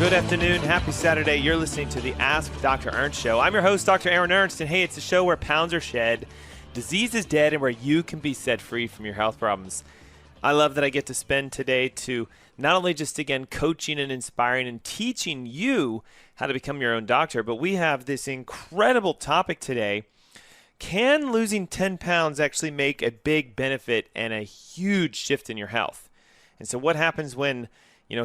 Good afternoon. Happy Saturday. You're listening to the Ask Dr. Ernst Show. I'm your host, Dr. Aaron Ernst, and hey, it's a show where pounds are shed, disease is dead, and where you can be set free from your health problems. I love that I get to spend today to not only just, again, coaching and inspiring and teaching you how to become your own doctor, but we have this incredible topic today. Can losing 10 pounds actually make a big benefit and a huge shift in your health? And so what happens when,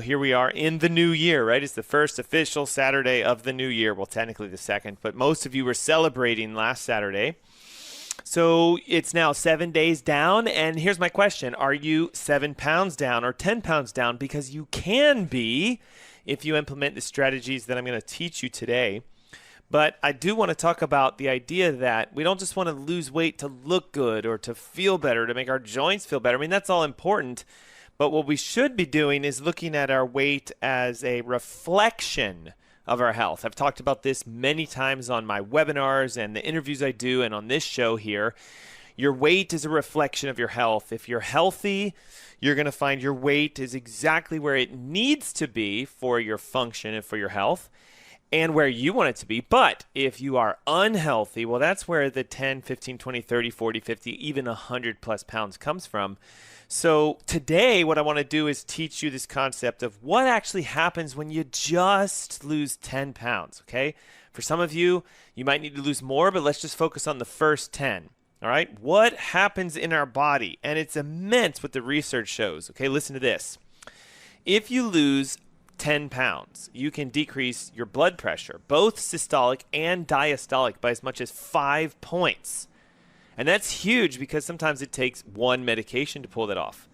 here we are in the new year, right? It's the first official Saturday of the new year. Well, technically the second, but most of you were celebrating last Saturday. So it's now 7 days down. And here's my question. Are you 7 pounds down or 10 pounds down? Because you can be if you implement the strategies that I'm going to teach you today. But I do want to talk about the idea that we don't just want to lose weight to look good or to feel better, to make our joints feel better. I mean, that's all important. But what we should be doing is looking at our weight as a reflection of our health. I've talked about this many times on my webinars and the interviews I do and on this show here. Your weight is a reflection of your health. If you're healthy, you're going to find your weight is exactly where it needs to be for your function and for your health and where you want it to be. But if you are unhealthy, well, that's where the 10, 15, 20, 30, 40, 50, even 100 plus pounds comes from. So today what I want to do is teach you this concept of what actually happens when you just lose 10 pounds, okay? For some of you, you might need to lose more, but let's just focus on the first 10, all right? What happens in our body? And it's immense what the research shows, okay? Listen to this. If you lose 10 pounds, you can decrease your blood pressure, both systolic and diastolic, by as much as 5 points. And that's huge because sometimes it takes one medication to pull that off.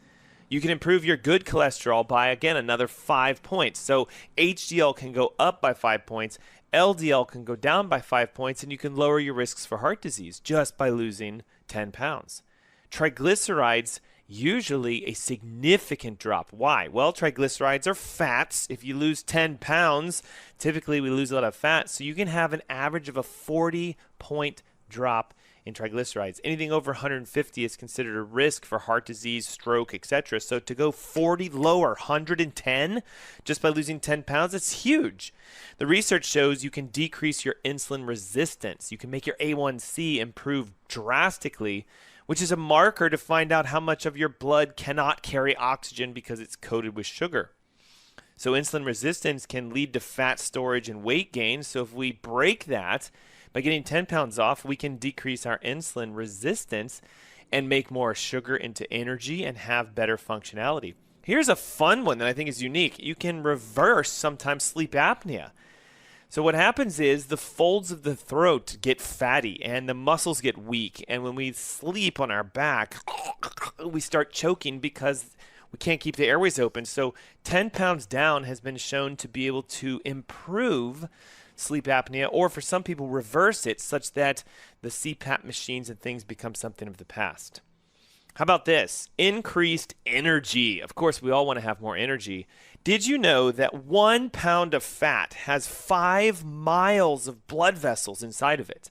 You can improve your good cholesterol by, again, another 5 points. So HDL can go up by 5 points, LDL can go down by 5 points, and you can lower your risks for heart disease just by losing 10 pounds. Triglycerides, usually a significant drop. Why? Well, triglycerides are fats. If you lose 10 pounds, typically we lose a lot of fat. So you can have an average of a 40-point drop in triglycerides. Anything over 150 is considered a risk for heart disease, stroke, etc. So to go 40 lower, 110 just by losing 10 pounds, that's huge. The research shows you can decrease your insulin resistance. You can make your A1C improve drastically, which is a marker to find out how much of your blood cannot carry oxygen because it's coated with sugar. So insulin resistance can lead to fat storage and weight gain. So if we break that, by getting 10 pounds off, we can decrease our insulin resistance and make more sugar into energy and have better functionality. Here's a fun one that I think is unique. You can reverse sometimes sleep apnea. So what happens is the folds of the throat get fatty and the muscles get weak. And when we sleep on our back, we start choking because we can't keep the airways open. So 10 pounds down has been shown to be able to improve sleep apnea, or for some people reverse it such that the CPAP machines and things become something of the past. How about this? Increased energy. Of course, we all want to have more energy. Did you know that 1 pound of fat has 5 miles of blood vessels inside of it?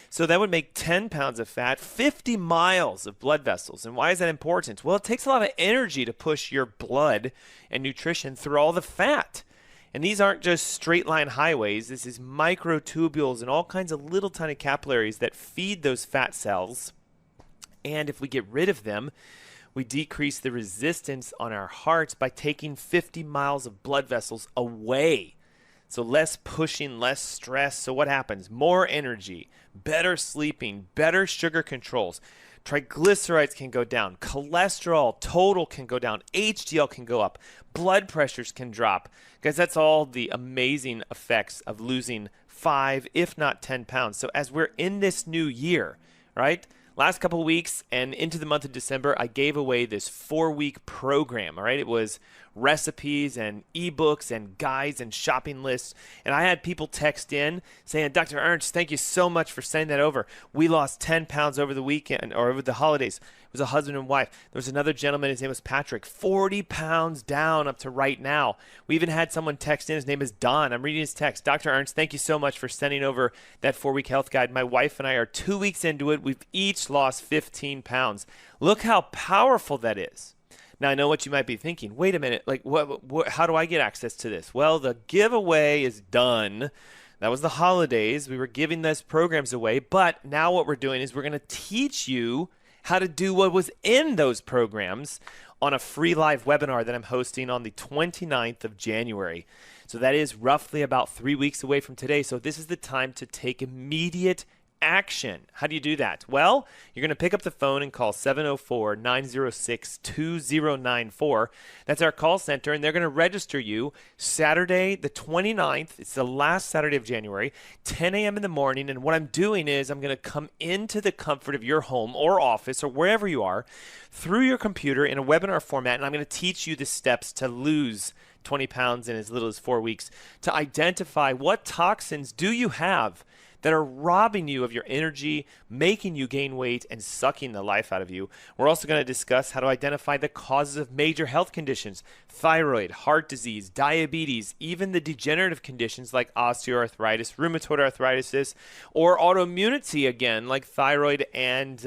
So that would make 10 pounds of fat 50 miles of blood vessels. And why is that important? Well, it takes a lot of energy to push your blood and nutrition through all the fat. And these aren't just straight line highways. This is microtubules and all kinds of little tiny capillaries that feed those fat cells. And if we get rid of them, we decrease the resistance on our hearts by taking 50 miles of blood vessels away. So less pushing, less stress. So what happens? More energy, better sleeping, better sugar controls. Triglycerides can go down. Cholesterol total can go down. HDL can go up. Blood pressures can drop. Guys, that's all the amazing effects of losing 5, if not 10 pounds. So as we're in this new year, right? Last couple of weeks and into the month of December, I gave away this 4-week program, all right? It was recipes and ebooks and guides and shopping lists. And I had people text in saying, Dr. Ernst, thank you so much for sending that over. We lost 10 pounds over the weekend or over the holidays. It was a husband and wife. There was another gentleman, his name was Patrick, 40 pounds down up to right now. We even had someone text in, his name is Don. I'm reading his text. Dr. Ernst, thank you so much for sending over that 4-week health guide. My wife and I are 2 weeks into it. We've each lost 15 pounds. Look how powerful that is. Now, I know what you might be thinking. Wait a minute, like how do I get access to this? Well, the giveaway is done. That was the holidays. We were giving those programs away, but now what we're doing is we're going to teach you how to do what was in those programs on a free live webinar that I'm hosting on the 29th of January. So that is roughly about 3 weeks away from today. So this is the time to take immediate action. How do you do that? Well, you're going to pick up the phone and call 704-906-2094. That's our call center, and they're going to register you Saturday the 29th. It's the last Saturday of January, 10 a.m. in the morning. And what I'm doing is I'm going to come into the comfort of your home or office or wherever you are through your computer in a webinar format, and I'm going to teach you the steps to lose 20 pounds in as little as 4 weeks, to identify what toxins do you have that are robbing you of your energy, making you gain weight, and sucking the life out of you. We're also going to discuss how to identify the causes of major health conditions, thyroid, heart disease, diabetes, even the degenerative conditions like osteoarthritis, rheumatoid arthritis, or autoimmunity again, like thyroid and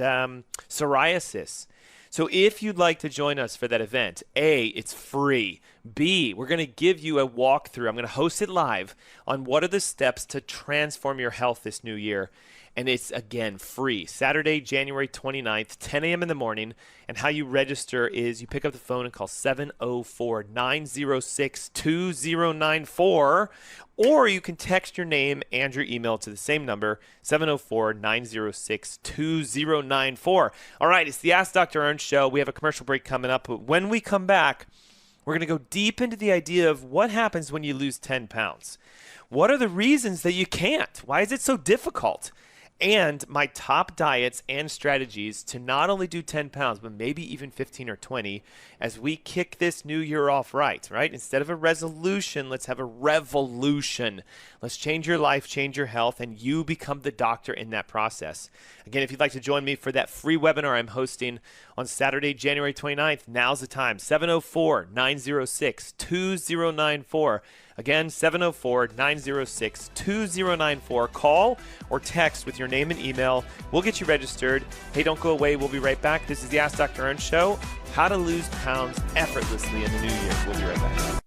psoriasis. So if you'd like to join us for that event, A, it's free. B, we're going to give you a walkthrough. I'm going to host it live on what are the steps to transform your health this new year. And it's, again, free. Saturday, January 29th, 10 a.m. in the morning. And how you register is you pick up the phone and call 704-906-2094. Or you can text your name and your email to the same number, 704-906-2094. All right, it's the Ask Dr. Ernst show. We have a commercial break coming up. But when we come back, we're going to go deep into the idea of what happens when you lose 10 pounds. What are the reasons that you can't? Why is it so difficult? And my top diets and strategies to not only do 10 pounds, but maybe even 15 or 20 as we kick this new year off right? Instead of a resolution, let's have a revolution. Let's change your life, change your health, and you become the doctor in that process. Again, if you'd like to join me for that free webinar I'm hosting on Saturday, January 29th, now's the time, 704-906-2094. Again, 704-906-2094. Call or text with your name and email. We'll get you registered. Hey, don't go away. We'll be right back. This is the Ask Dr. Ernst show. How to lose pounds effortlessly in the new year. We'll be right back.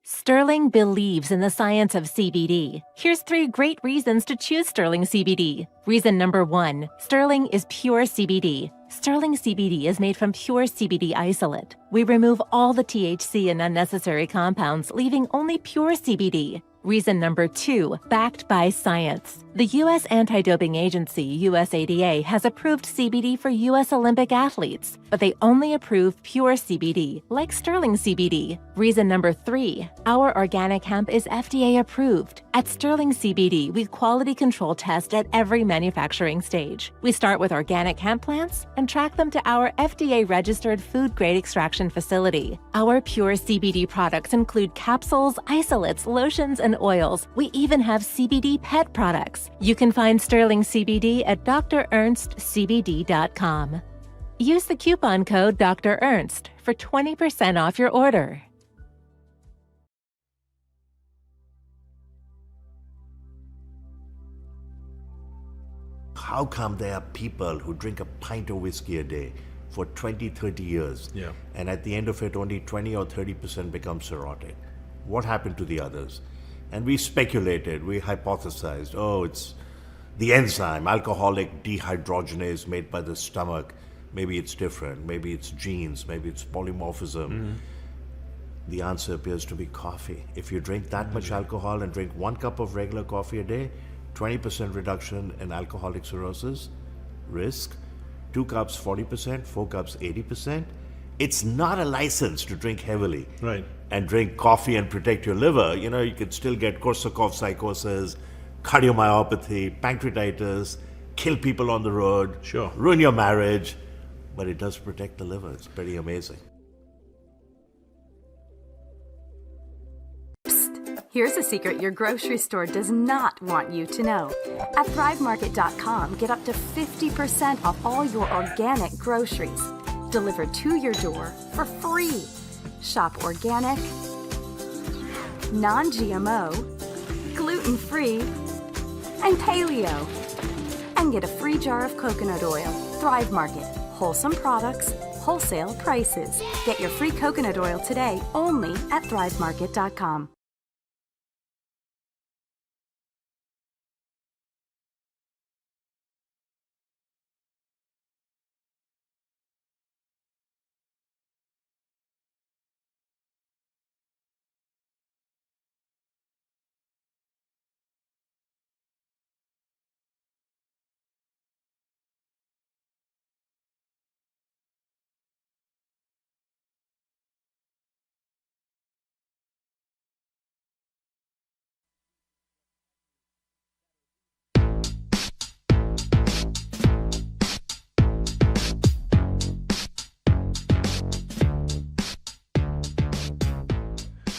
Sterling believes in the science of CBD. Here's 3 great reasons to choose Sterling CBD. Reason number 1, Sterling is pure CBD. Sterling CBD is made from pure CBD isolate. We remove all the THC and unnecessary compounds, leaving only pure CBD. Reason number 2, backed by science. The U.S. Anti-Doping Agency, USADA, has approved CBD for U.S. Olympic athletes, but they only approve pure CBD, like Sterling CBD. Reason number 3, our organic hemp is FDA approved. At Sterling CBD, we quality control test at every manufacturing stage. We start with organic hemp plants and track them to our FDA-registered food-grade extraction facility. Our pure CBD products include capsules, isolates, lotions, and oils. We even have CBD pet products. You can find Sterling CBD at drernstscbd.com. Use the coupon code Dr. Ernst for 20% off your order. How come there are people who drink a pint of whiskey a day for 20, 30 years, and at the end of it only 20 or 30% become cirrhotic? What happened to the others? And we speculated, we hypothesized, it's the enzyme, alcoholic dehydrogenase made by the stomach. Maybe it's different, maybe it's genes, maybe it's polymorphism. The answer appears to be coffee. If you drink that much alcohol and drink 1 cup of regular coffee a day, 20% reduction in alcoholic cirrhosis risk, 2 cups 40%, 4 cups 80%. It's not a license to drink heavily. Right. And drink coffee and protect your liver. You know, you could still get Korsakoff psychosis, cardiomyopathy, pancreatitis, kill people on the road, Sure. ruin your marriage, but it does protect the liver. It's pretty amazing. Here's a secret your grocery store does not want you to know. At ThriveMarket.com, get up to 50% off all your organic groceries delivered to your door for free. Shop organic, non-GMO, gluten-free, and paleo. And get a free jar of coconut oil. Thrive Market. Wholesome products, wholesale prices. Get your free coconut oil today only at ThriveMarket.com.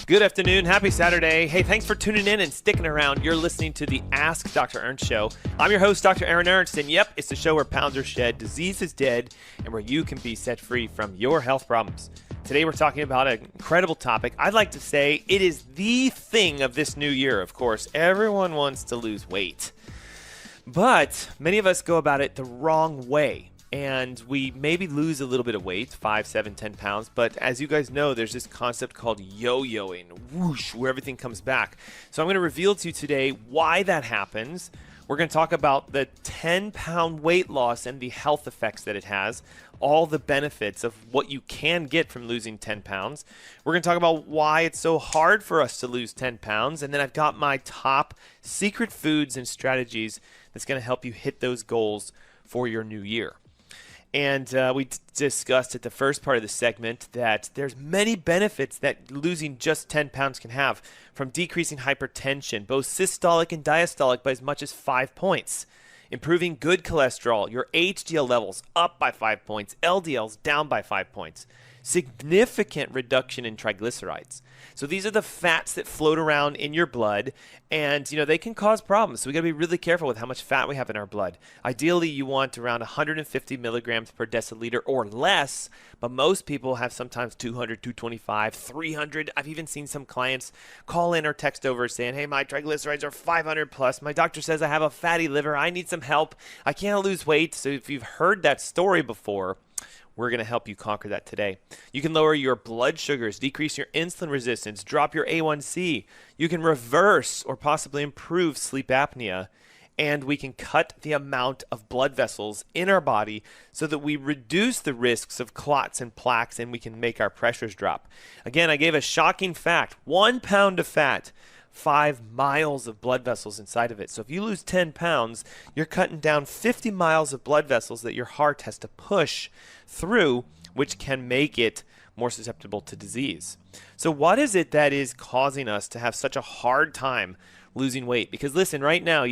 Good afternoon. Happy Saturday. Hey, thanks for tuning in and sticking around. You're listening to the Ask Dr. Ernst show. I'm your host, Dr. Aaron Ernst, and yep, it's the show where pounds are shed, disease is dead, and where you can be set free from your health problems. Today we're talking about an incredible topic. I'd like to say it is the thing of this new year, of course. Everyone wants to lose weight, but many of us go about it the wrong way. And we maybe lose a little bit of weight, 5, 7, 10 pounds. But as you guys know, there's this concept called yo-yoing, whoosh, where everything comes back. So I'm going to reveal to you today why that happens. We're going to talk about the 10-pound weight loss and the health effects that it has, all the benefits of what you can get from losing 10 pounds. We're going to talk about why it's so hard for us to lose 10 pounds. And then I've got my top secret foods and strategies that's going to help you hit those goals for your new year. And we discussed at the first part of the segment that there's many benefits that losing just 10 pounds can have, from decreasing hypertension, both systolic and diastolic, by as much as 5 points, improving good cholesterol, your HDL levels up by 5 points, LDLs down by 5 points, significant reduction in triglycerides. So these are the fats that float around in your blood, and they can cause problems. So we got to be really careful with how much fat we have in our blood. Ideally, you want around 150 milligrams per deciliter or less, but most people have sometimes 200, 225, 300. I've even seen some clients call in or text over saying, hey, my triglycerides are 500 plus. My doctor says I have a fatty liver. I need some help. I can't lose weight. So if you've heard that story before, we're going to help you conquer that today. You can lower your blood sugars, decrease your insulin resistance, drop your A1C. You can reverse or possibly improve sleep apnea. And we can cut the amount of blood vessels in our body so that we reduce the risks of clots and plaques, and we can make our pressures drop. Again, I gave a shocking fact. 1 pound of fat, 5 miles of blood vessels inside of it. So if you lose 10 pounds, you're cutting down 50 miles of blood vessels that your heart has to push through, which can make it more susceptible to disease. So what is it that is causing us to have such a hard time losing weight? Because listen, right now,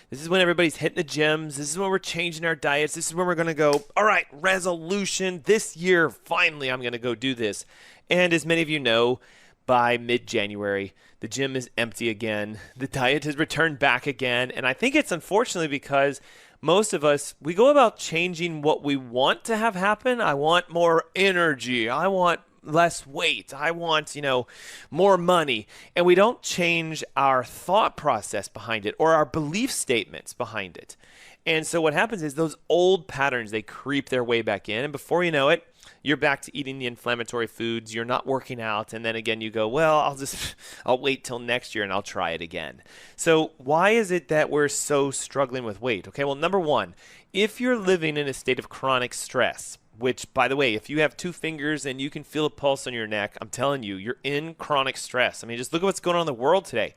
this is when everybody's hitting the gyms. This is when we're changing our diets. This is when we're going to go, all right, resolution. This year, finally, I'm going to go do this. And as many of you know, by mid-January, the gym is empty again. The diet has returned back again. And I think it's unfortunately because most of us, we go about changing what we want to have happen. I want more energy. I want less weight. I want, more money. And we don't change our thought process behind it or our belief statements behind it. And so what happens is those old patterns, they creep their way back in. And before you know it, you're back to eating the inflammatory foods. You're not working out. And then again, you go, well, I'll wait till next year and I'll try it again. So why is it that we're so struggling with weight? Okay, well, number one, if you're living in a state of chronic stress, which, by the way, if you have 2 fingers and you can feel a pulse on your neck, I'm telling you, you're in chronic stress. I mean, just look at what's going on in the world today.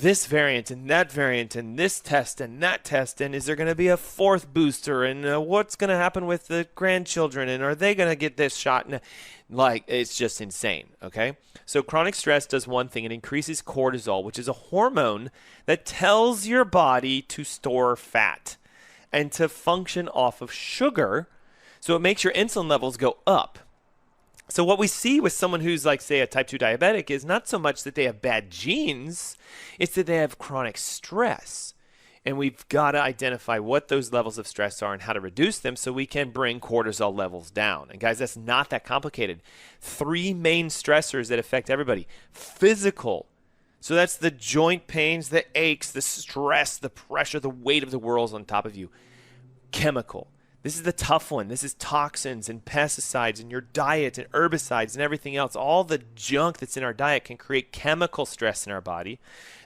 this variant and that variant and this test and that test, and is there going to be a fourth booster, and what's going to happen with the grandchildren, and are they going to get this shot? And like, it's just insane, okay? So chronic stress does one thing. It increases cortisol, which is a hormone that tells your body to store fat and to function off of sugar. So it makes your insulin levels go up. So what we see with someone who's like, say, a type 2 diabetic is not so much that they have bad genes, it's that they have chronic stress. And we've got to identify what those levels of stress are and how to reduce them so we can bring cortisol levels down. And guys, that's not that complicated. 3 main stressors that affect everybody. Physical. So that's the joint pains, the aches, the stress, the pressure, the weight of the world on top of you. Chemical. This is the tough one. This is toxins and pesticides and your diet and herbicides and everything else. All the junk that's in our diet can create chemical stress in our body.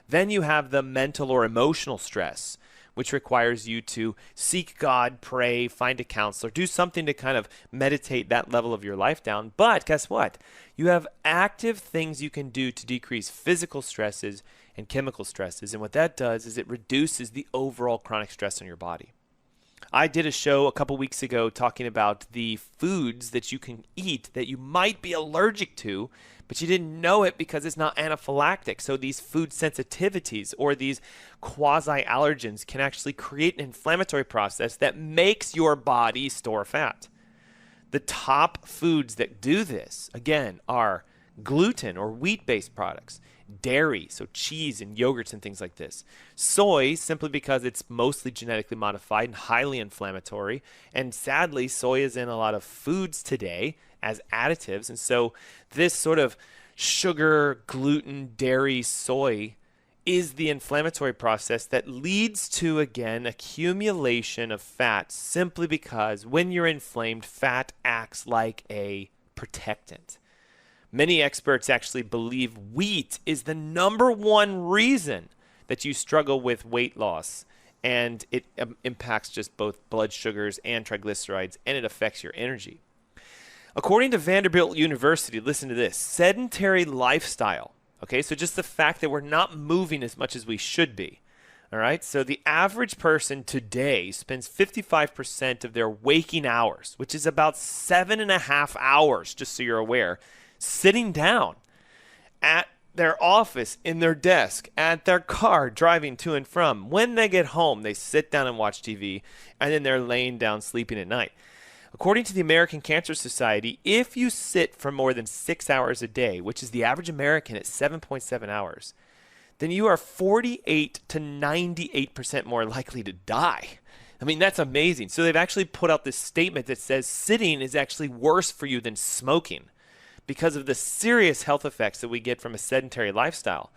Then you have the mental or emotional stress, which requires you to seek God, pray, find a counselor, do something to kind of meditate that level of your life down. But guess what? You have active things you can do to decrease physical stresses and chemical stresses. And what that does is it reduces the overall chronic stress on your body. I did a show a couple weeks ago talking about the foods that you can eat that you might be allergic to, but you didn't know it because it's not anaphylactic. So these food sensitivities or these quasi-allergens can actually create an inflammatory process that makes your body store fat. The top foods that do this, again, are gluten or wheat-based products, dairy, so cheese and yogurts and things like this. Soy, simply because it's mostly genetically modified and highly inflammatory. And sadly, soy is in a lot of foods today as additives. And so this sort of sugar, gluten, dairy, soy is the inflammatory process that leads to, again, accumulation of fat simply because when you're inflamed, fat acts like a protectant. Many experts actually believe wheat is the number one reason that you struggle with weight loss, and it impacts just both blood sugars and triglycerides, and it affects your energy. According to Vanderbilt University, listen to this, sedentary lifestyle, okay, so just the fact that we're not moving as much as we should be, all right, so the average person today spends 55% of their waking hours, which is about 7.5 hours, just so you're aware, sitting down at their office, in their desk, at their car, driving to and from. When they get home, they sit down and watch TV, and then they're laying down sleeping at night. According to the American Cancer Society, if you sit for more than 6 hours a day, which is the average American at 7.7 hours, then you are 48 to 98% more likely to die. I mean, that's amazing. So they've actually put out this statement that says sitting is actually worse for you than smoking, because of the serious health effects that we get from a sedentary lifestyle.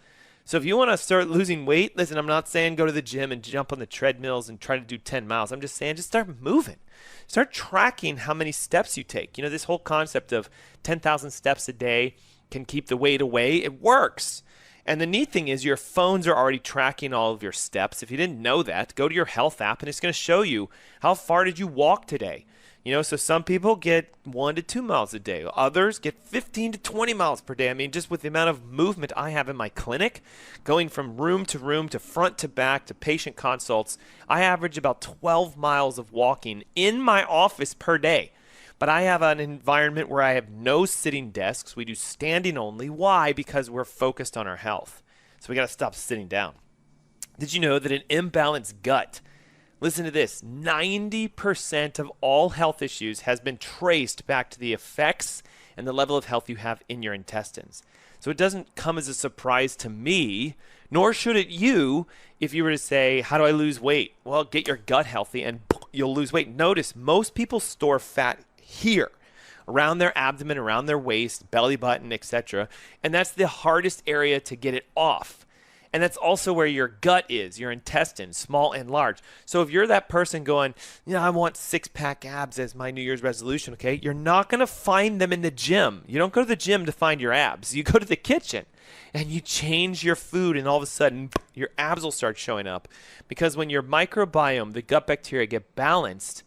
So if you want to start losing weight, listen, I'm not saying go to the gym and jump on the treadmills and try to do 10 miles. I'm just saying just start moving. Start tracking how many steps you take. You know, this whole concept of 10,000 steps a day can keep the weight away. It works. And the neat thing is your phones are already tracking all of your steps. If you didn't know that, go to your health app and it's going to show you how far did you walk today. You know, so some people get 1 to 2 miles a day. Others get 15 to 20 miles per day. I mean, just with the amount of movement I have in my clinic, going from room to front to back to patient consults, I average about 12 miles of walking in my office per day. But I have an environment where I have no sitting desks. We do standing only. Why? Because we're focused on our health. So we got to stop sitting down. Did you know that an imbalanced gut, listen to this, 90% of all health issues has been traced back to the effects and the level of health you have in your intestines. So it doesn't come as a surprise to me, nor should it you, if you were to say, how do I lose weight? Well, get your gut healthy and you'll lose weight. Notice most people store fat here, around their abdomen, around their waist, belly button, etc. And that's the hardest area to get it off. And that's also where your gut is, your intestines, small and large. So if you're that person going, you know, I want 6-pack abs as my New Year's resolution, okay? You're not going to find them in the gym. You don't go to the gym to find your abs. You go to the kitchen and you change your food and all of a sudden your abs will start showing up. Because when your microbiome, the gut bacteria, get balanced,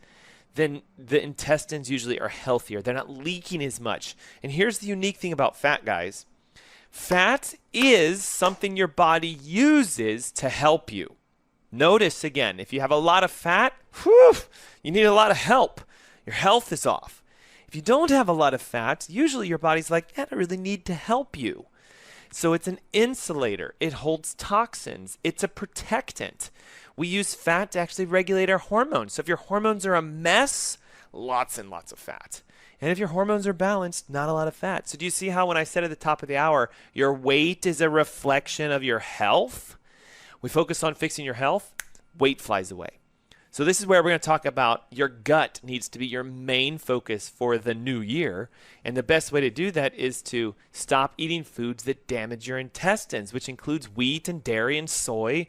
then the intestines usually are healthier. They're not leaking as much. And here's the unique thing about fat, guys. Fat is something your body uses to help you. Notice again, if you have a lot of fat, you need a lot of help. Your health is off. If you don't have a lot of fat, usually your body's like, I don't really need to help you. So it's an insulator. It holds toxins. It's a protectant. We use fat to actually regulate our hormones. So if your hormones are a mess, lots and lots of fat. And if your hormones are balanced, not a lot of fat. So do you see how when I said at the top of the hour, your weight is a reflection of your health? We focus on fixing your health, weight flies away. So this is where we're going to talk about your gut needs to be your main focus for the new year. And the best way to do that is to stop eating foods that damage your intestines, which includes wheat and dairy and soy,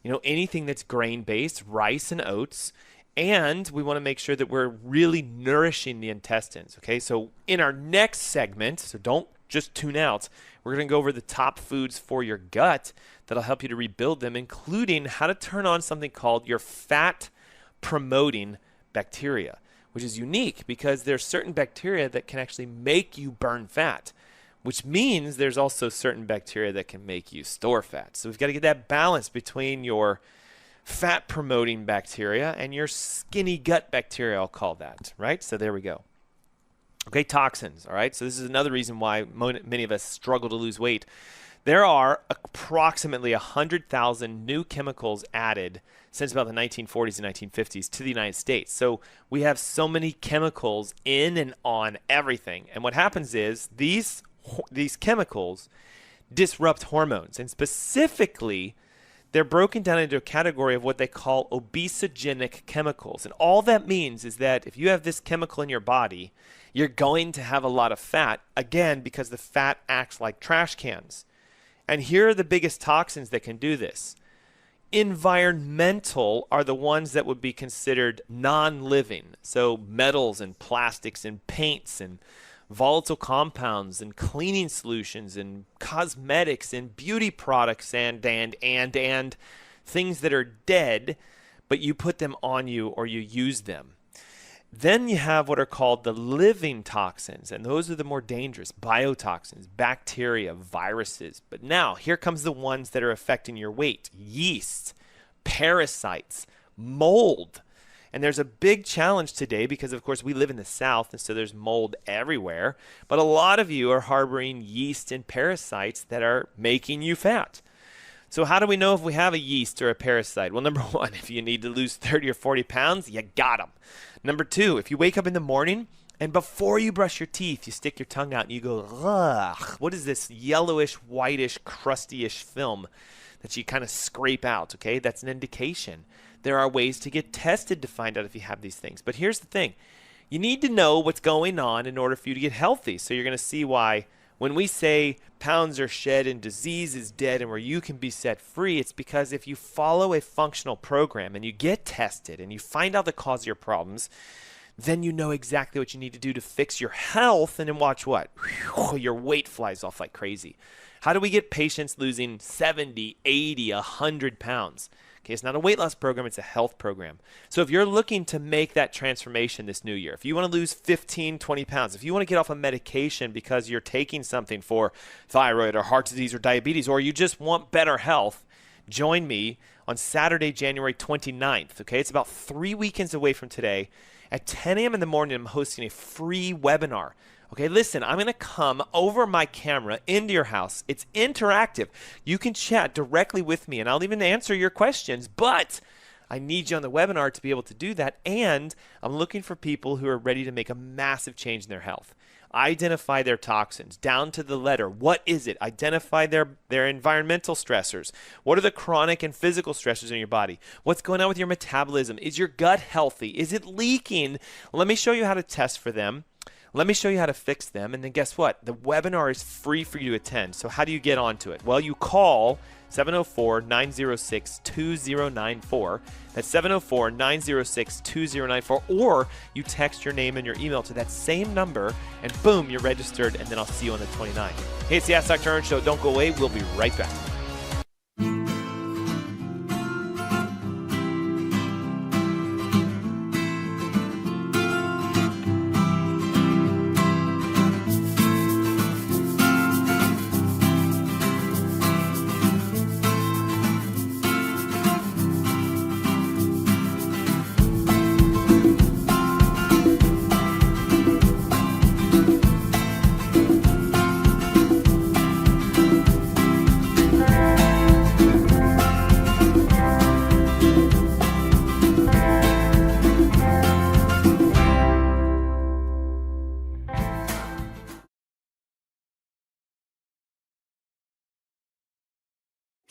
anything that's grain-based, rice and oats. And we want to make sure that we're really nourishing the intestines, okay? So in our next segment, so don't just tune out, we're going to go over the top foods for your gut that'll help you to rebuild them, including how to turn on something called your fat-promoting bacteria, which is unique because there's certain bacteria that can actually make you burn fat, which means there's also certain bacteria that can make you store fat. So we've got to get that balance between your fat-promoting bacteria and your skinny gut bacteria, I'll call that, right? So there we go. Okay, toxins, all right? So this is another reason why many of us struggle to lose weight. There are approximately 100,000 new chemicals added since about the 1940s and 1950s to the United States. So we have so many chemicals in and on everything. And what happens is these chemicals disrupt hormones, and specifically they're broken down into a category of what they call obesogenic chemicals. And all that means is that if you have this chemical in your body, you're going to have a lot of fat, again, because the fat acts like trash cans. And here are the biggest toxins that can do this. Environmental are the ones that would be considered non-living. So metals and plastics and paints and volatile compounds and cleaning solutions and cosmetics and beauty products and things that are dead, but you put them on you or you use them. Then you have what are called the living toxins, and those are the more dangerous, biotoxins, bacteria, viruses. But now here comes the ones that are affecting your weight: yeast, parasites, mold. And there's a big challenge today because, of course, we live in the South, and so there's mold everywhere. But a lot of you are harboring yeast and parasites that are making you fat. So how do we know if we have a yeast or a parasite? Well, number one, if you need to lose 30 or 40 pounds, you got them. Number two, if you wake up in the morning and before you brush your teeth, you stick your tongue out and you go, ugh, what is this yellowish, whitish, crusty-ish film that you kind of scrape out, okay? That's an indication. There are ways to get tested to find out if you have these things. But here's the thing. You need to know what's going on in order for you to get healthy. So you're going to see why when we say pounds are shed and disease is dead and where you can be set free, it's because if you follow a functional program and you get tested and you find out the cause of your problems, then you know exactly what you need to do to fix your health, and then watch what? Your weight flies off like crazy. How do we get patients losing 70, 80, 100 pounds? Okay, it's not a weight loss program, it's a health program. So if you're looking to make that transformation this new year, if you want to lose 15, 20 pounds, if you want to get off a medication because you're taking something for thyroid or heart disease or diabetes, or you just want better health, join me on Saturday, January 29th. Okay, it's about 3 weekends away from today. At 10 a.m. in the morning, I'm hosting a free webinar. Okay, listen, I'm going to come over my camera into your house. It's interactive. You can chat directly with me, and I'll even answer your questions, but I need you on the webinar to be able to do that, and I'm looking for people who are ready to make a massive change in their health. Identify their toxins down to the letter. What is it? Identify their environmental stressors. What are the chronic and physical stressors in your body? What's going on with your metabolism? Is your gut healthy? Is it leaking? Let me show you how to test for them. Let me show you how to fix them, and then guess what? The webinar is free for you to attend. So how do you get onto it? Well, you call 704-906-2094. That's 704-906-2094, or you text your name and your email to that same number, and boom, you're registered, and then I'll see you on the 29th. Hey, it's the Ask Dr. Ernst Show. Don't go away. We'll be right back.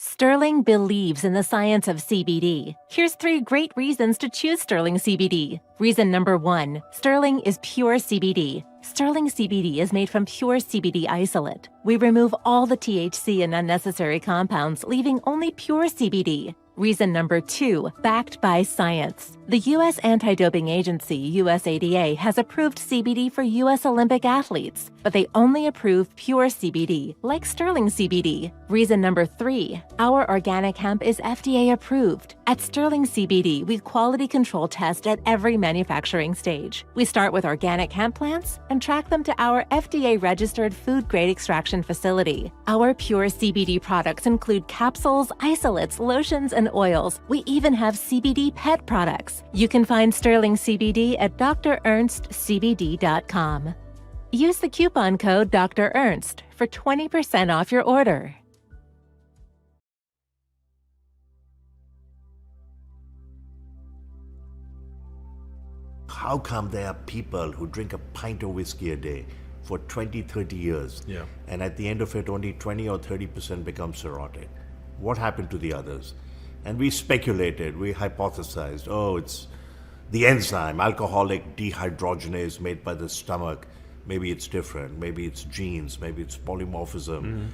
Sterling believes in the science of CBD. Here's 3 great reasons to choose Sterling CBD. Reason number 1, Sterling is pure CBD. Sterling CBD is made from pure CBD isolate. We remove all the THC and unnecessary compounds, leaving only pure CBD. Reason number 2, backed by science. The U.S. Anti-Doping Agency, USADA, has approved CBD for U.S. Olympic athletes, but they only approve pure CBD, like Sterling CBD. Reason number 3, our organic hemp is FDA approved. At Sterling CBD, we quality control test at every manufacturing stage. We start with organic hemp plants and track them to our FDA-registered food-grade extraction facility. Our pure CBD products include capsules, isolates, lotions, and oils. We even have CBD pet products. You can find Sterling CBD at drernstscbd.com. Use the coupon code Dr. Ernst for 20% off your order. How come there are people who drink a pint of whiskey a day for 20, 30 years, and at the end of it, only 20 or 30% become cirrhotic? What happened to the others? And we speculated, we hypothesized, oh, it's the enzyme, alcoholic dehydrogenase made by the stomach. Maybe it's different. Maybe it's genes. Maybe it's polymorphism.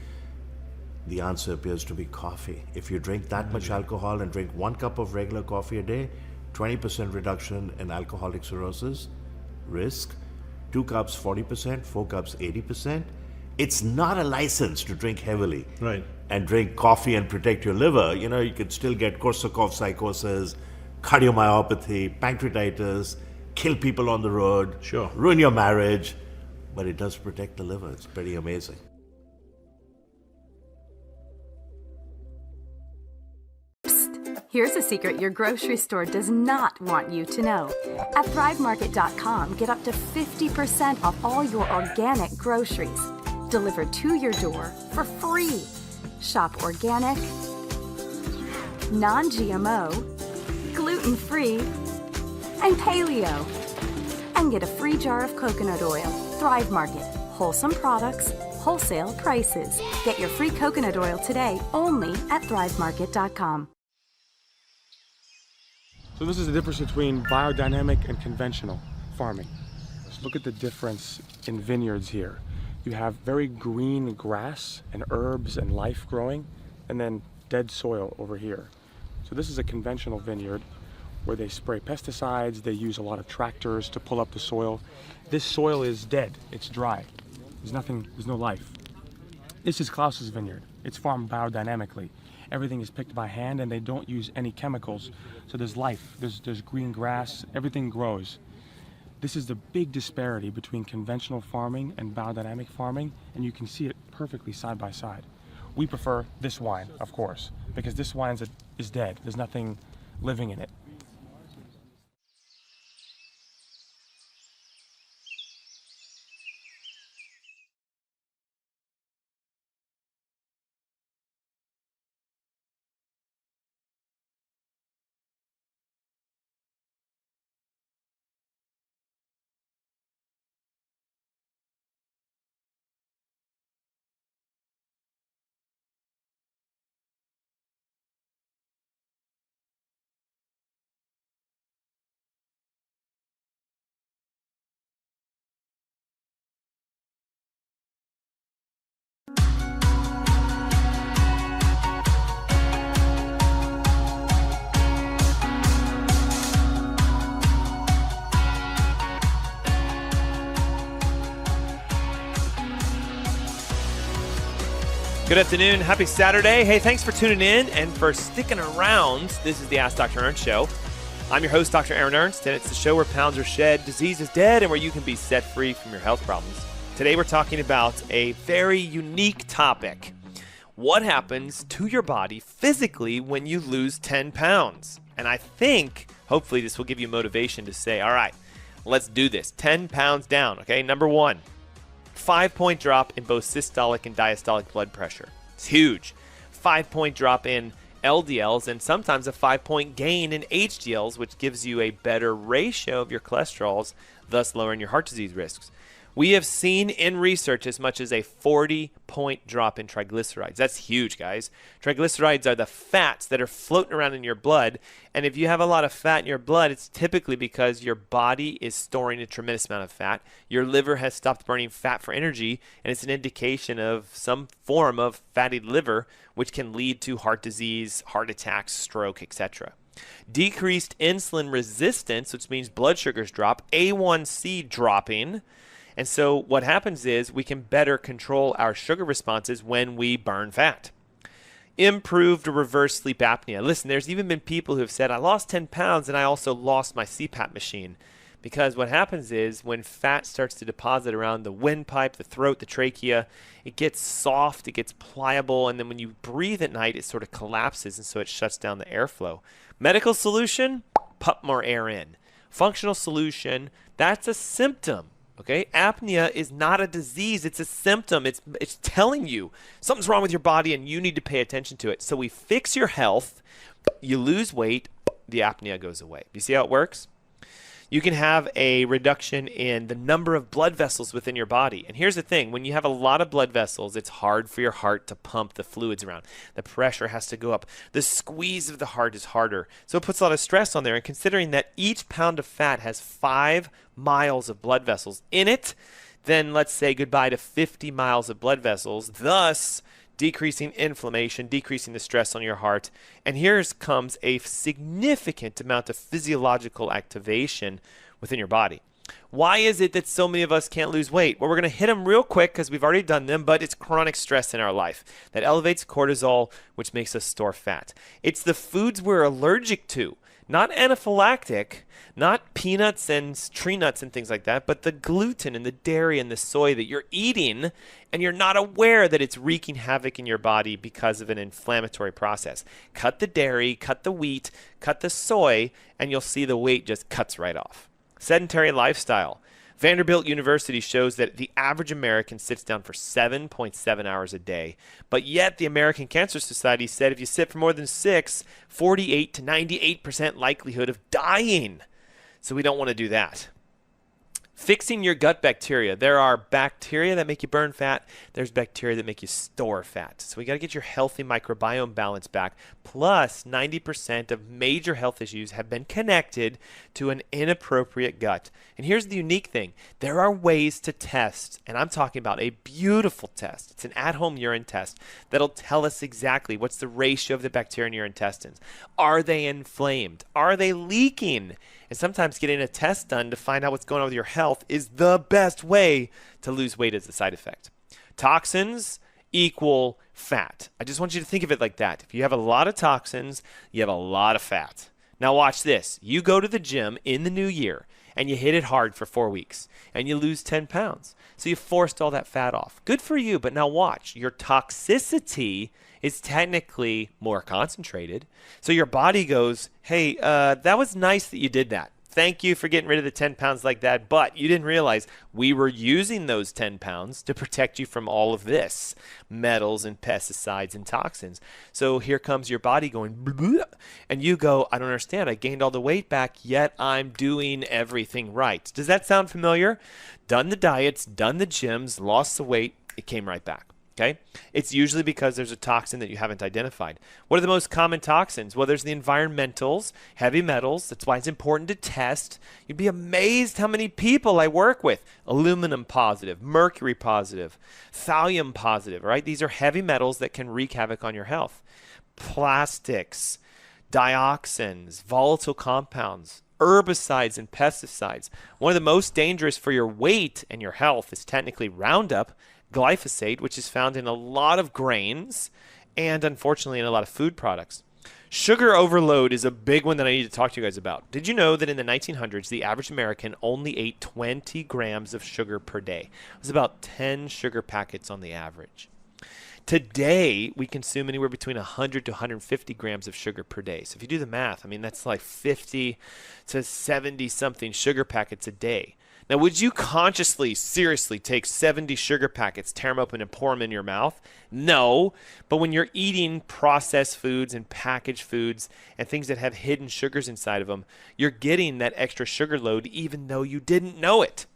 The answer appears to be coffee. If you drink that much alcohol and drink 1 cup of regular coffee a day, 20% reduction in alcoholic cirrhosis risk. 2 cups, 40%. 4 cups, 80%. It's not a license to drink heavily. Right. And drink coffee and protect your liver. You know, you could still get Korsakoff psychosis, cardiomyopathy, pancreatitis, kill people on the road, ruin your marriage, but it does protect the liver. It's pretty amazing. Here's a secret your grocery store does not want you to know. At ThriveMarket.com, get up to 50% off all your organic groceries delivered to your door for free. Shop organic, non-GMO, gluten-free, and paleo. And get a free jar of coconut oil. Thrive Market. Wholesome products, wholesale prices. Get your free coconut oil today only at ThriveMarket.com. So this is the difference between biodynamic and conventional farming. Just look at the difference in vineyards here. You have very green grass and herbs and life growing, and then dead soil over here. So this is a conventional vineyard where they spray pesticides, they use a lot of tractors to pull up the soil. This soil is dead, it's dry. There's no life. This is Klaus's vineyard. It's farmed biodynamically. Everything is picked by hand and they don't use any chemicals. So there's life, there's green grass, everything grows. This is the big disparity between conventional farming and biodynamic farming, and you can see it perfectly side by side. We prefer this wine, of course, because this wine is dead. There's nothing living in it. Good afternoon. Happy Saturday. Hey, thanks for tuning in and for sticking around. This is the Ask Dr. Ernst Show. I'm your host, Dr. Aaron Ernst, and it's the show where pounds are shed, disease is dead, and where you can be set free from your health problems. Today we're talking about a very unique topic. What happens to your body physically when you lose 10 pounds? And I think, hopefully, this will give you motivation to say, all right, let's do this. 10 pounds down, okay? Number 1. 5-point drop in both systolic and diastolic blood pressure. It's huge. 5-point drop in LDLs and sometimes a 5-point gain in HDLs, which gives you a better ratio of your cholesterols, thus lowering your heart disease risks. We have seen in research as much as a 40-point drop in triglycerides. That's huge, guys. Triglycerides are the fats that are floating around in your blood. And if you have a lot of fat in your blood, it's typically because your body is storing a tremendous amount of fat. Your liver has stopped burning fat for energy, and it's an indication of some form of fatty liver, which can lead to heart disease, heart attacks, stroke, etc. Decreased insulin resistance, which means blood sugars drop, A1C dropping. And so what happens is we can better control our sugar responses when we burn fat. Improved or reverse sleep apnea. Listen, there's even been people who have said, I lost 10 pounds and I also lost my CPAP machine. Because what happens is when fat starts to deposit around the windpipe, the throat, the trachea, it gets soft, it gets pliable, and then when you breathe at night, it sort of collapses, and so it shuts down the airflow. Medical solution, pump more air in. Functional solution, that's a symptom. Okay, apnea is not a disease, it's a symptom. It's telling you something's wrong with your body and you need to pay attention to it. So we fix your health, you lose weight, the apnea goes away. You see how it works? You can have a reduction in the number of blood vessels within your body. And here's the thing, when you have a lot of blood vessels, it's hard for your heart to pump the fluids around. The pressure has to go up. The squeeze of the heart is harder. So it puts a lot of stress on there. And considering that each pound of fat has 5 miles of blood vessels in it, then let's say goodbye to 50 miles of blood vessels, thus decreasing inflammation, decreasing the stress on your heart. And here comes a significant amount of physiological activation within your body. Why is it that so many of us can't lose weight? Well, we're going to hit them real quick because we've already done them, but it's chronic stress in our life that elevates cortisol, which makes us store fat. It's the foods we're allergic to, not anaphylactic, not peanuts and tree nuts and things like that, but the gluten and the dairy and the soy that you're eating, and you're not aware that it's wreaking havoc in your body because of an inflammatory process. Cut the dairy, cut the wheat, cut the soy, and you'll see the weight just cuts right off. Sedentary lifestyle. Vanderbilt University shows that the average American sits down for 7.7 hours a day, but yet the American Cancer Society said if you sit for more than 6, 48 to 98% likelihood of dying. So we don't want to do that. Fixing your gut bacteria. There are bacteria that make you burn fat. There's bacteria that make you store fat. So we got to get your healthy microbiome balance back. Plus, 90% of major health issues have been connected to an inappropriate gut. And here's the unique thing. There are ways to test, and I'm talking about a beautiful test. It's an at-home urine test that'll tell us exactly what's the ratio of the bacteria in your intestines. Are they inflamed? Are they leaking? And sometimes getting a test done to find out what's going on with your health is the best way to lose weight as a side effect. Toxins equal fat. I just want you to think of it like that. If you have a lot of toxins, you have a lot of fat. Now watch this. You go to the gym in the new year and you hit it hard for 4 weeks and you lose 10 pounds. So you forced all that fat off. Good for you, but now watch. Your toxicity is technically more concentrated. So your body goes, hey, that was nice that you did that. Thank you for getting rid of the 10 pounds like that, but you didn't realize we were using those 10 pounds to protect you from all of this, metals and pesticides and toxins. So here comes your body going, bleh, and you go, I don't understand. I gained all the weight back, yet I'm doing everything right. Does that sound familiar? Done the diets, done the gyms, lost the weight, it came right back. Okay? It's usually because there's a toxin that you haven't identified. What are the most common toxins? Well, there's the environmentals, heavy metals. That's why it's important to test. You'd be amazed how many people I work with. Aluminum positive, mercury positive, thallium positive, right? These are heavy metals that can wreak havoc on your health. Plastics, dioxins, volatile compounds, herbicides and pesticides. One of the most dangerous for your weight and your health is technically Roundup, glyphosate, which is found in a lot of grains and unfortunately in a lot of food products. Sugar overload is a big one that I need to talk to you guys about. Did you know that in the 1900s, the average American only ate 20 grams of sugar per day? It was about 10 sugar packets on the average. Today, we consume anywhere between 100 to 150 grams of sugar per day. So if you do the math, I mean, that's like 50 to 70 something sugar packets a day. Now, would you consciously, seriously take 70 sugar packets, tear them open, and pour them in your mouth? No. But when you're eating processed foods and packaged foods and things that have hidden sugars inside of them, you're getting that extra sugar load even though you didn't know it.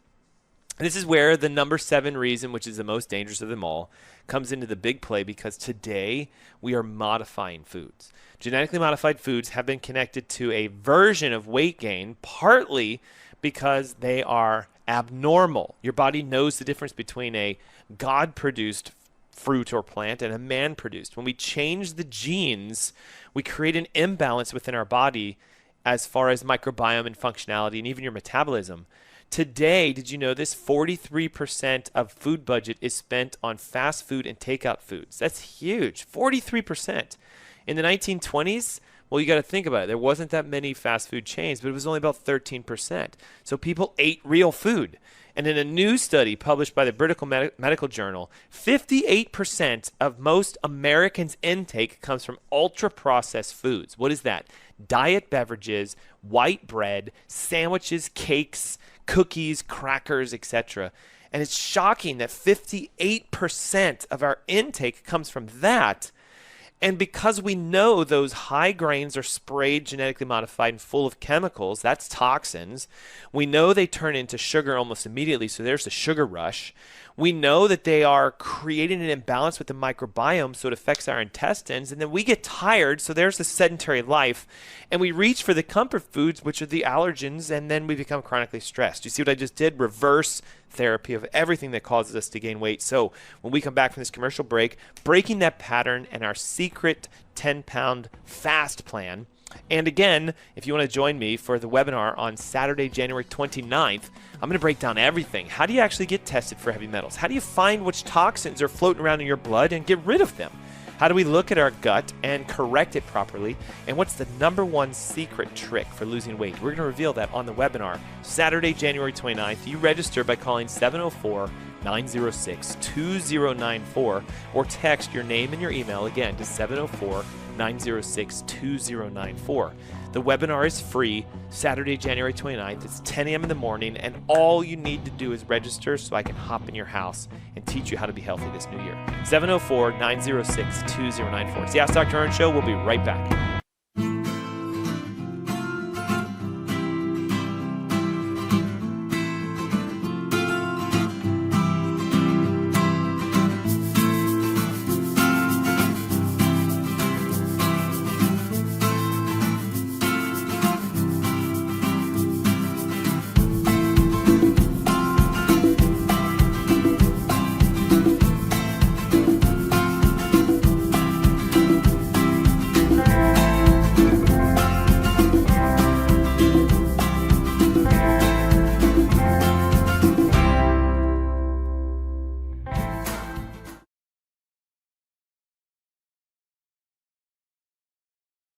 This is where the number 7 reason, which is the most dangerous of them all, comes into the big play, because today we are modifying foods. Genetically modified foods have been connected to a version of weight gain, partly because they are abnormal. Your body knows the difference between a God-produced fruit or plant and a man-produced. When we change the genes, we create an imbalance within our body as far as microbiome and functionality and even your metabolism. Today, did you know this? 43% of food budget is spent on fast food and takeout foods. That's huge. 43%. In the 1920s, well, you got to think about it. There wasn't that many fast food chains, but it was only about 13%. So people ate real food. And in a new study published by the British Medical Journal, 58% of most Americans' intake comes from ultra-processed foods. What is that? Diet beverages, white bread, sandwiches, cakes, cookies, crackers, etc. And it's shocking that 58% of our intake comes from that. And because we know those high grains are sprayed, genetically modified, and full of chemicals, that's toxins, we know they turn into sugar almost immediately, so there's a sugar rush. We know that they are creating an imbalance with the microbiome, so it affects our intestines, and then we get tired, so there's the sedentary life, and we reach for the comfort foods, which are the allergens, and then we become chronically stressed. You see what I just did? Reverse therapy of everything that causes us to gain weight. So when we come back from this commercial break, breaking that pattern and our secret 10-pound fast plan. And again, if you want to join me for the webinar on Saturday, January 29th, I'm going to break down everything. How do you actually get tested for heavy metals? How do you find which toxins are floating around in your blood and get rid of them? How do we look at our gut and correct it properly? And what's the number one secret trick for losing weight? We're going to reveal that on the webinar Saturday, January 29th. You register by calling 704-906-2094 or text your name and your email again to 704-906-2094. The webinar is free, Saturday, January 29th. It's 10 a.m. in the morning, and all you need to do is register so I can hop in your house and teach you how to be healthy this new year. 704-906-2094. It's the Ask Dr. Ernst Show. We'll be right back.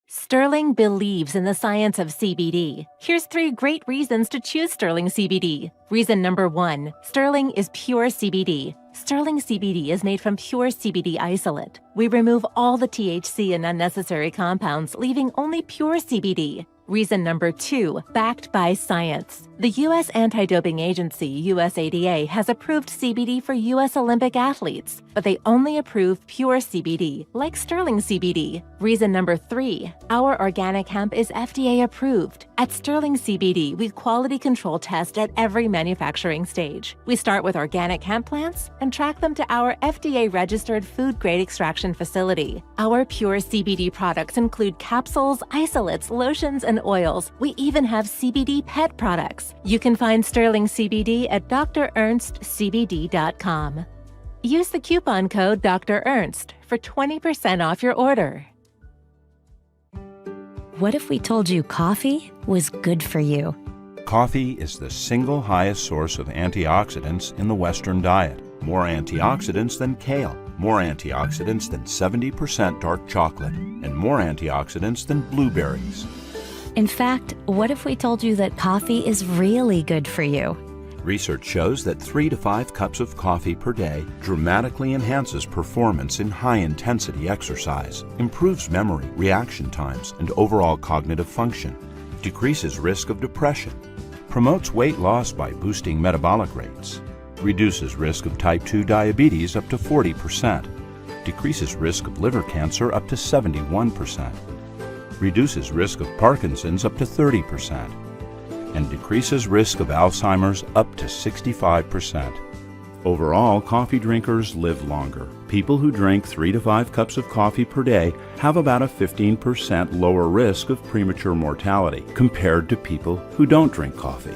Sterling believes in the science of CBD. Here's 3 great reasons to choose Sterling CBD. Reason number 1, Sterling is pure CBD. Sterling CBD is made from pure CBD isolate. We remove all the THC and unnecessary compounds, leaving only pure CBD. Reason number 2, backed by science. The U.S. Anti-Doping Agency, USADA, has approved CBD for U.S. Olympic athletes, but they only approve pure CBD, like Sterling CBD. Reason number 3, our organic hemp is FDA approved. At Sterling CBD, we quality control test at every manufacturing stage. We start with organic hemp plants and track them to our FDA-registered food-grade extraction facility. Our pure CBD products include capsules, isolates, lotions, and oils. We even have CBD pet products. You can find Sterling CBD at drernstcbd.com. Use the coupon code Dr. Ernst for 20% off your order. What if we told you coffee was good for you? Coffee is the single highest source of antioxidants in the Western diet. More antioxidants than kale, more antioxidants than 70% dark chocolate, and more antioxidants than blueberries. In fact, what if we told you that coffee is really good for you? Research shows that 3 to 5 cups of coffee per day dramatically enhances performance in high-intensity exercise, improves memory, reaction times, and overall cognitive function, decreases risk of depression, promotes weight loss by boosting metabolic rates, reduces risk of type 2 diabetes up to 40%, decreases risk of liver cancer up to 71%, reduces risk of Parkinson's up to 30%, and decreases risk of Alzheimer's up to 65%. Overall, coffee drinkers live longer. People who drink 3 to 5 cups of coffee per day have about a 15% lower risk of premature mortality compared to people who don't drink coffee.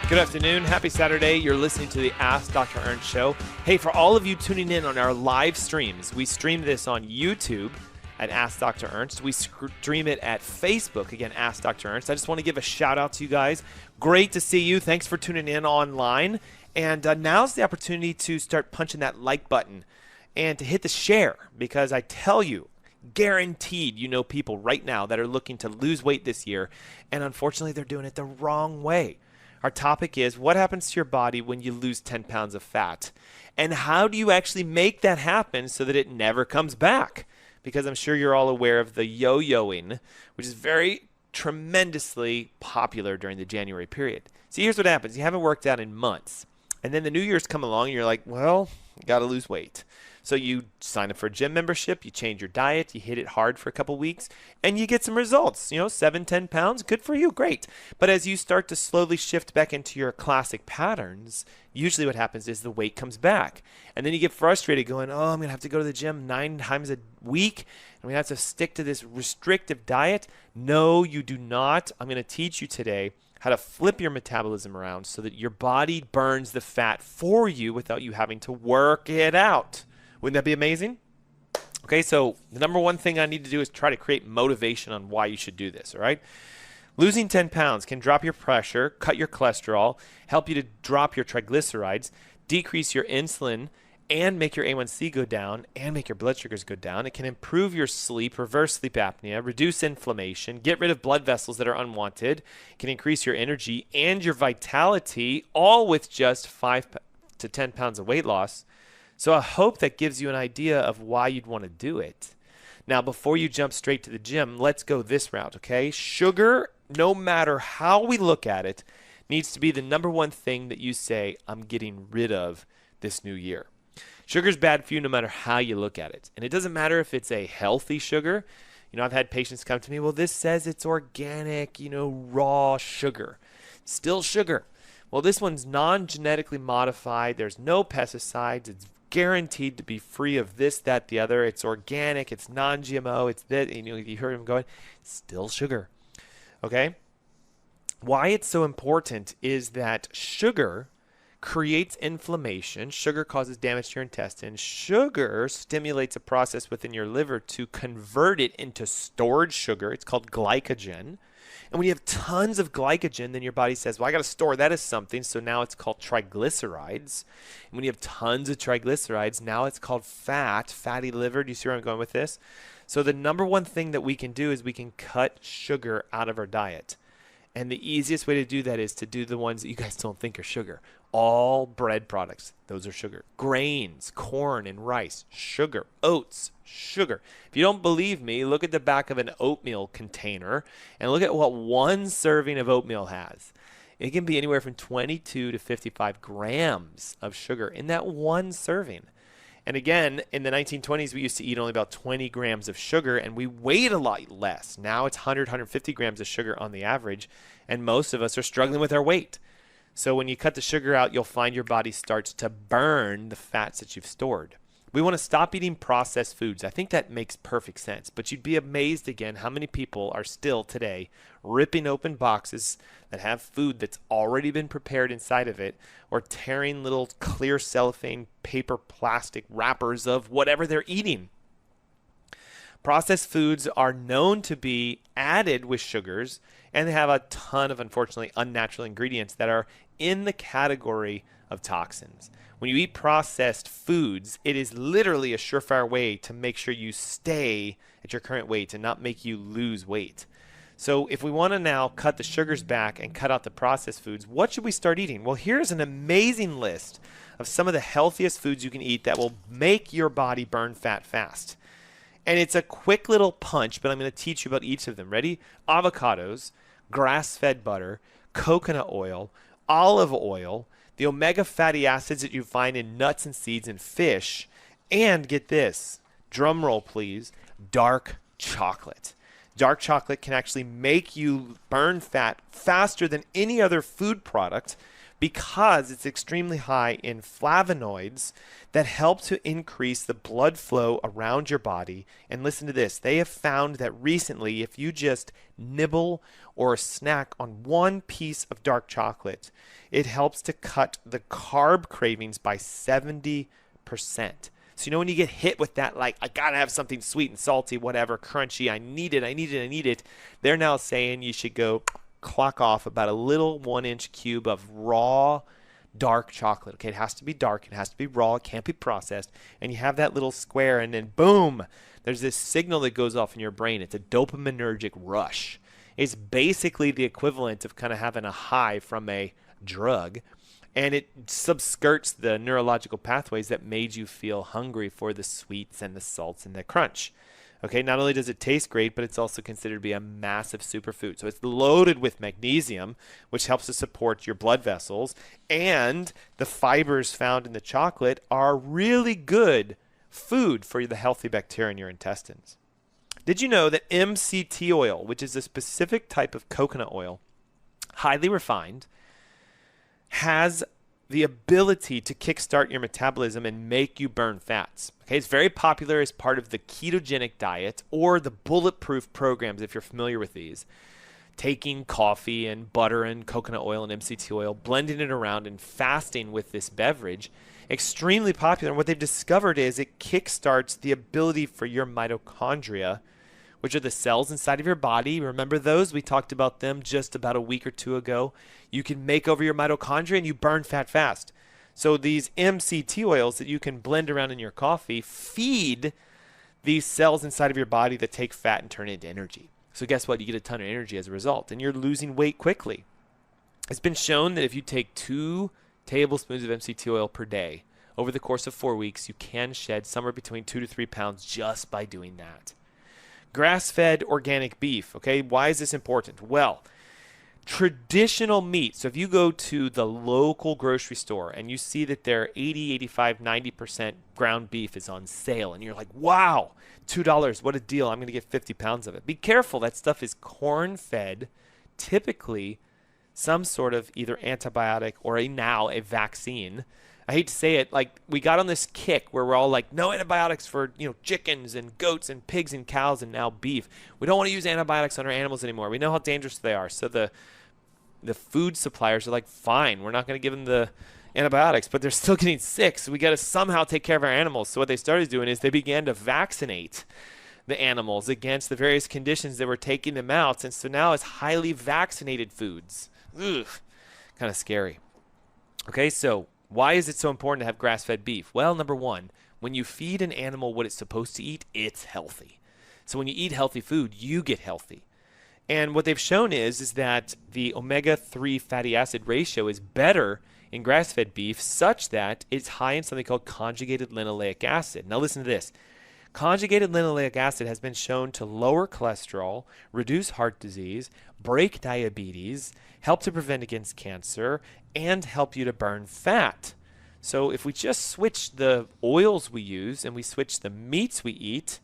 Good afternoon. Happy Saturday. You're listening to the Ask Dr. Ernst Show. Hey, for all of you tuning in on our live streams, we stream this on YouTube at Ask Dr. Ernst. We stream it at Facebook, again, Ask Dr. Ernst. I just want to give a shout out to you guys. Great to see you. Thanks for tuning in online. And now's the opportunity to start punching that like button and to hit the share, because I tell you, guaranteed you know people right now that are looking to lose weight this year, and unfortunately they're doing it the wrong way. Our topic is what happens to your body when you lose 10 pounds of fat, and how do you actually make that happen so that it never comes back? Because I'm sure you're all aware of the yo-yoing, which is very tremendously popular during the January period. See, here's what happens. You haven't worked out in months, and then the New Year's come along and you're like, well, you got to lose weight. So you sign up for a gym membership, you change your diet, you hit it hard for a couple weeks, and you get some results. 7, 10 pounds, good for you, great. But as you start to slowly shift back into your classic patterns, usually what happens is the weight comes back. And then you get frustrated going, oh, I'm going to have to go to the gym 9 times a week, and we have to stick to this restrictive diet. No, you do not. I'm going to teach you today how to flip your metabolism around so that your body burns the fat for you without you having to work it out. Wouldn't that be amazing? Okay, so the number one thing I need to do is try to create motivation on why you should do this, all right? Losing 10 pounds can drop your pressure, cut your cholesterol, help you to drop your triglycerides, decrease your insulin, and make your A1C go down, and make your blood sugars go down. It can improve your sleep, reverse sleep apnea, reduce inflammation, get rid of blood vessels that are unwanted. It can increase your energy and your vitality, all with just 5 to 10 pounds of weight loss. So I hope that gives you an idea of why you'd want to do it. Now, before you jump straight to the gym, let's go this route, okay? Sugar, no matter how we look at it, needs to be the number one thing that you say, I'm getting rid of this new year. Sugar's bad for you no matter how you look at it. And it doesn't matter if it's a healthy sugar. I've had patients come to me, well, this says it's organic, raw sugar. Still sugar. Well, this one's non-genetically modified. There's no pesticides. It's guaranteed to be free of this, that, the other. It's organic. It's non-GMO. It's that. You heard him going, still sugar. Okay? Why it's so important is that sugar creates inflammation. Sugar causes damage to your intestines. Sugar stimulates a process within your liver to convert it into stored sugar. It's called glycogen. And when you have tons of glycogen, then your body says, well, I got to store that as something. So now it's called triglycerides. And when you have tons of triglycerides, now it's called fat, fatty liver. Do you see where I'm going with this? So the number one thing that we can do is we can cut sugar out of our diet. And the easiest way to do that is to do the ones that you guys don't think are sugar. All bread products, those are sugar. Grains, corn and rice, sugar. Oats, sugar. If you don't believe me, look at the back of an oatmeal container and look at what one serving of oatmeal has. It can be anywhere from 22 to 55 grams of sugar in that one serving. And again, in the 1920s, we used to eat only about 20 grams of sugar, and we weighed a lot less. Now it's 100, 150 grams of sugar on the average, and most of us are struggling with our weight. So when you cut the sugar out, you'll find your body starts to burn the fats that you've stored. We want to stop eating processed foods. I think that makes perfect sense. But you'd be amazed again how many people are still today ripping open boxes that have food that's already been prepared inside of it, or tearing little clear cellophane paper plastic wrappers of whatever they're eating. Processed foods are known to be added with sugars, and they have a ton of, unfortunately, unnatural ingredients that are in the category of toxins. When you eat processed foods, it is literally a surefire way to make sure you stay at your current weight and not make you lose weight. So if we want to now cut the sugars back and cut out the processed foods, what should we start eating? Well, here's an amazing list of some of the healthiest foods you can eat that will make your body burn fat fast. And it's a quick little punch, but I'm going to teach you about each of them. Ready? Avocados, grass-fed butter, coconut oil, olive oil, the omega fatty acids that you find in nuts and seeds and fish, and get this, drum roll please, dark chocolate. Dark chocolate can actually make you burn fat faster than any other food product because it's extremely high in flavonoids that help to increase the blood flow around your body. And listen to this, they have found that recently if you just nibble or snack on one piece of dark chocolate, it helps to cut the carb cravings by 70%. So you know when you get hit with that, like, I gotta have something sweet and salty, whatever, crunchy, I need it, they're now saying you should go clock off about a little 1-inch cube of raw dark chocolate. Okay, it has to be dark, it has to be raw, it can't be processed, and you have that little square, and then boom, there's this signal that goes off in your brain. It's a dopaminergic rush. It's basically the equivalent of kind of having a high from a drug, and it subskirts the neurological pathways that made you feel hungry for the sweets and the salts and the crunch. Okay, not only does it taste great, but it's also considered to be a massive superfood. So it's loaded with magnesium, which helps to support your blood vessels, and the fibers found in the chocolate are really good food for the healthy bacteria in your intestines. Did you know that MCT oil, which is a specific type of coconut oil, highly refined, has the ability to kickstart your metabolism and make you burn fats? Okay, it's very popular as part of the ketogenic diet or the bulletproof programs, if you're familiar with these. Taking coffee and butter and coconut oil and MCT oil, blending it around and fasting with this beverage, extremely popular. And what they've discovered is it kickstarts the ability for your mitochondria, which are the cells inside of your body. Remember those? We talked about them just about a week or two ago. You can make over your mitochondria and you burn fat fast. So these MCT oils that you can blend around in your coffee feed these cells inside of your body that take fat and turn it into energy. So guess what? You get a ton of energy as a result, and you're losing weight quickly. It's been shown that if you take 2 tablespoons of MCT oil per day over the course of 4 weeks, you can shed somewhere between 2 to 3 pounds just by doing that. Grass-fed organic beef, okay? Why is this important? Well, traditional meat. So if you go to the local grocery store and you see that their 80, 85, 90% ground beef is on sale, and you're like, wow, $2, what a deal. I'm going to get 50 pounds of it. Be careful. That stuff is corn-fed, typically some sort of either antibiotic or now a vaccine. I hate to say it, like, we got on this kick where we're all like, no antibiotics for, chickens and goats and pigs and cows and now beef. We don't want to use antibiotics on our animals anymore. We know how dangerous they are. So the food suppliers are like, fine, we're not going to give them the antibiotics, but they're still getting sick. So we got to somehow take care of our animals. So what they started doing is they began to vaccinate the animals against the various conditions that were taking them out. And so now it's highly vaccinated foods. Ugh, kind of scary. Okay, so why is it so important to have grass-fed beef? Well, number one, when you feed an animal what it's supposed to eat, it's healthy. So when you eat healthy food, you get healthy. And what they've shown is that the omega-3 fatty acid ratio is better in grass-fed beef such that it's high in something called conjugated linoleic acid. Now listen to this. Conjugated linoleic acid has been shown to lower cholesterol, reduce heart disease, break diabetes, help to prevent against cancer, and help you to burn fat. So if we just switch the oils we use and we switch the meats we eat,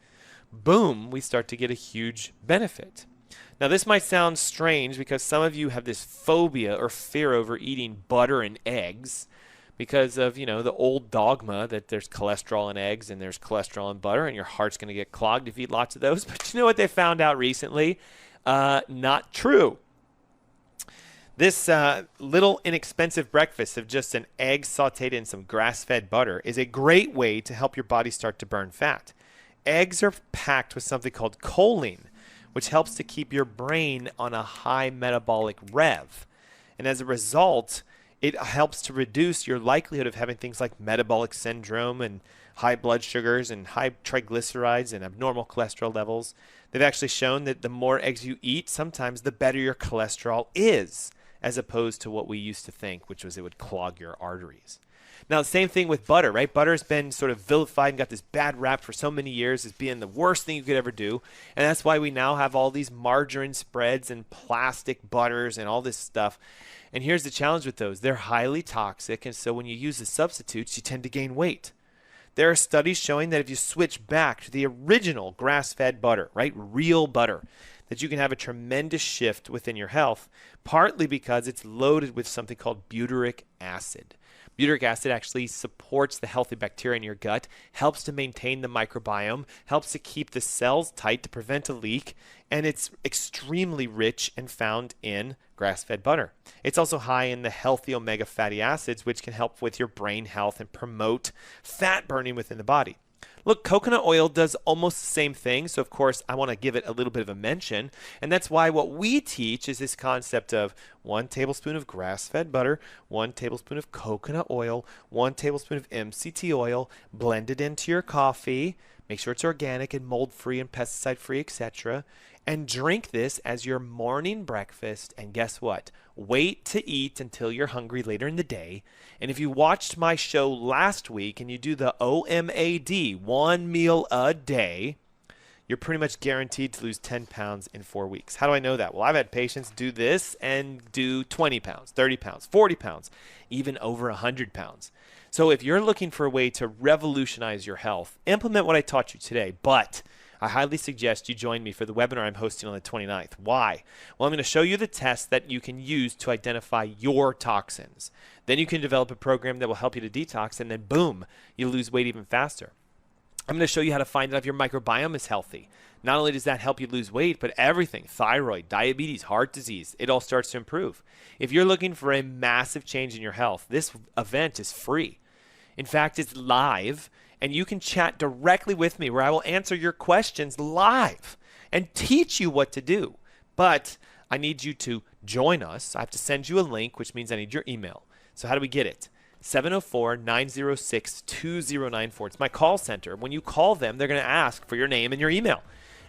boom, we start to get a huge benefit. Now this might sound strange because some of you have this phobia or fear over eating butter and eggs. because of, the old dogma that there's cholesterol in eggs and there's cholesterol in butter and your heart's going to get clogged if you eat lots of those. But you know what they found out recently? Not true. This little inexpensive breakfast of just an egg sauteed in some grass-fed butter is a great way to help your body start to burn fat. Eggs are packed with something called choline, which helps to keep your brain on a high metabolic rev. And as a result, it helps to reduce your likelihood of having things like metabolic syndrome and high blood sugars and high triglycerides and abnormal cholesterol levels. They've actually shown that the more eggs you eat, sometimes the better your cholesterol is, as opposed to what we used to think, which was it would clog your arteries. Now, the same thing with butter, right? Butter has been sort of vilified and got this bad rap for so many years as being the worst thing you could ever do. And that's why we now have all these margarine spreads and plastic butters and all this stuff. And here's the challenge with those. They're highly toxic, and so when you use the substitutes, you tend to gain weight. There are studies showing that if you switch back to the original grass-fed butter, right, real butter, that you can have a tremendous shift within your health, partly because it's loaded with something called butyric acid. Butyric acid actually supports the healthy bacteria in your gut, helps to maintain the microbiome, helps to keep the cells tight to prevent a leak, and it's extremely rich and found in grass-fed butter. It's also high in the healthy omega fatty acids, which can help with your brain health and promote fat burning within the body. Look, coconut oil does almost the same thing, so of course I want to give it a little bit of a mention, and that's why what we teach is this concept of 1 tablespoon of grass-fed butter, 1 tablespoon of coconut oil, 1 tablespoon of MCT oil, blended into your coffee, make sure it's organic and mold-free and pesticide-free, etc., and drink this as your morning breakfast, and guess what? Wait to eat until you're hungry later in the day. And if you watched my show last week and you do the OMAD, 1 meal a day, you're pretty much guaranteed to lose 10 pounds in 4 weeks. How do I know that? Well, I've had patients do this and do 20 pounds, 30 pounds, 40 pounds, even over 100 pounds. So if you're looking for a way to revolutionize your health, implement what I taught you today, but I highly suggest you join me for the webinar I'm hosting on the 29th. Why? Well, I'm going to show you the tests that you can use to identify your toxins. Then you can develop a program that will help you to detox, and then boom, you lose weight even faster. I'm going to show you how to find out if your microbiome is healthy. Not only does that help you lose weight, but everything, thyroid, diabetes, heart disease, it all starts to improve. If you're looking for a massive change in your health, this event is free. In fact, it's live. And you can chat directly with me where I will answer your questions live and teach you what to do. But I need you to join us. I have to send you a link, which means I need your email. So how do we get it? 704-906-2094. It's my call center. When you call them, they're going to ask for your name and your email.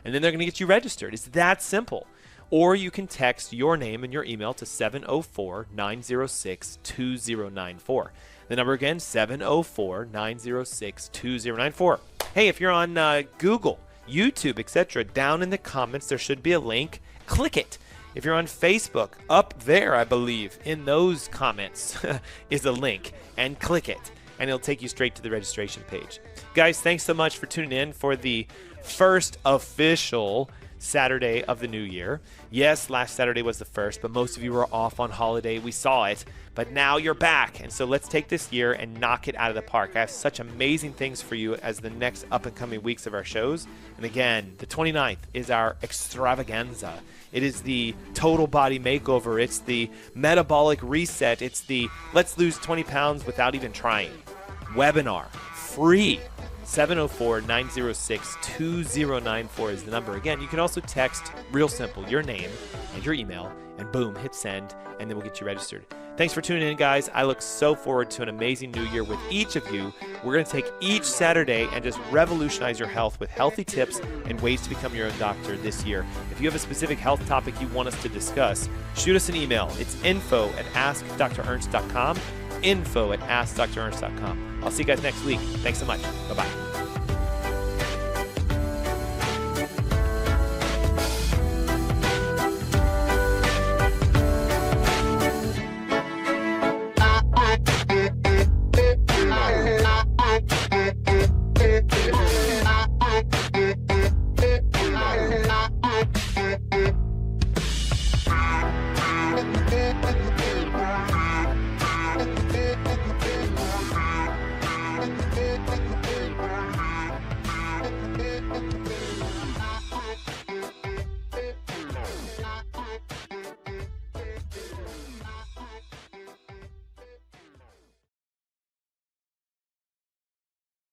And then they're going to get you registered. It's that simple. Or you can text your name and your email to 704-906-2094. The number again, 704-906-2094. Hey, if you're on Google, YouTube, etc., down in the comments, there should be a link. Click it. If you're on Facebook, up there, I believe, in those comments is a link. And click it. And it'll take you straight to the registration page. Guys, thanks so much for tuning in for the first official Saturday of the new year. Yes, last Saturday was the first, but most of you were off on holiday. We saw it, but now you're back. And so let's take this year and knock it out of the park. I have such amazing things for you as the next up and coming weeks of our shows. And again, the 29th is our extravaganza. It is the total body makeover. It's the metabolic reset. It's the let's lose 20 pounds without even trying webinar, free. 704-906-2094 is the number. Again, you can also text, real simple, your name and your email, and boom, hit send, and then we'll get you registered. Thanks for tuning in, guys. I look so forward to an amazing new year with each of you. We're going to take each Saturday and just revolutionize your health with healthy tips and ways to become your own doctor this year. If you have a specific health topic you want us to discuss, shoot us an email. It's info@askdrernst.com, info@askdrernst.com. I'll see you guys next week. Thanks so much. Bye-bye.